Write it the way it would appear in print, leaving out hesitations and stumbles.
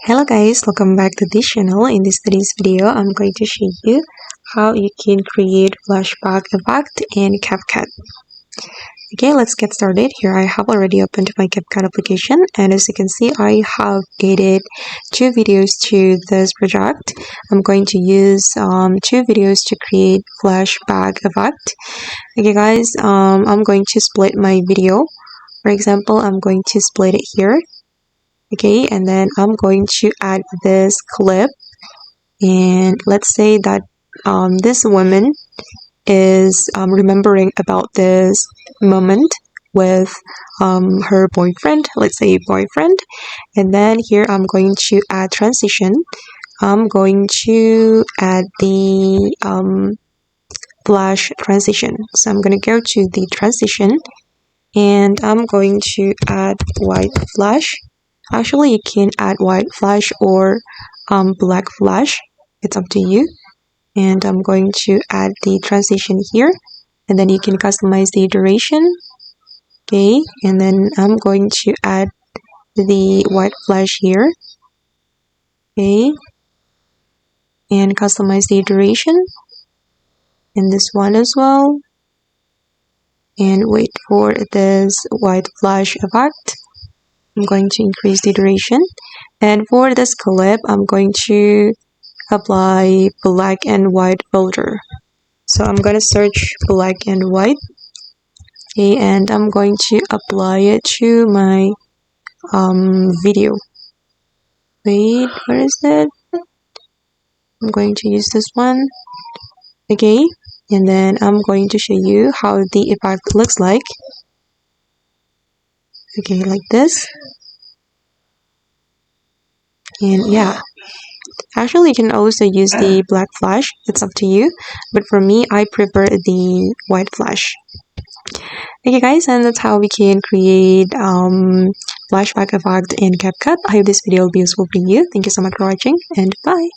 Hello guys, welcome back to this channel. In today's video, I'm going to show you how you can create flashback effect in CapCut. Okay, let's get started. Here I have already opened my CapCut application, and as you can see, I have added two videos to this project. I'm going to use two videos to create flashback effect. Okay guys, I'm going to split my video. For example, I'm going to split it here. Okay, and then I'm going to add this clip, and let's say that this woman is remembering about this moment with her boyfriend, let's say boyfriend. And then here I'm going to add transition. I'm going to add the flash transition. So I'm going to go to the transition, and I'm going to add white flash. Actually, you can add white flash or black flash. It's up to you. And I'm going to add the transition here. And then you can customize the duration. Okay. And then I'm going to add the white flash here. Okay. And customize the duration. And this one as well. And wait for this white flash effect. I'm going to increase the duration. And for this clip, I'm going to apply black and white filter. So I'm going to search black and white. Okay, and I'm going to apply it to my video. Wait, where is it? I'm going to use this one. Okay, and then I'm going to show you how the effect looks like. Okay, like this. And yeah, actually you can also use the black flash, it's up to you, but for me I prefer the white flash. Okay guys, and that's how we can create flashback effect in CapCut. I hope this video will be useful for you. Thank you so much for watching, and bye.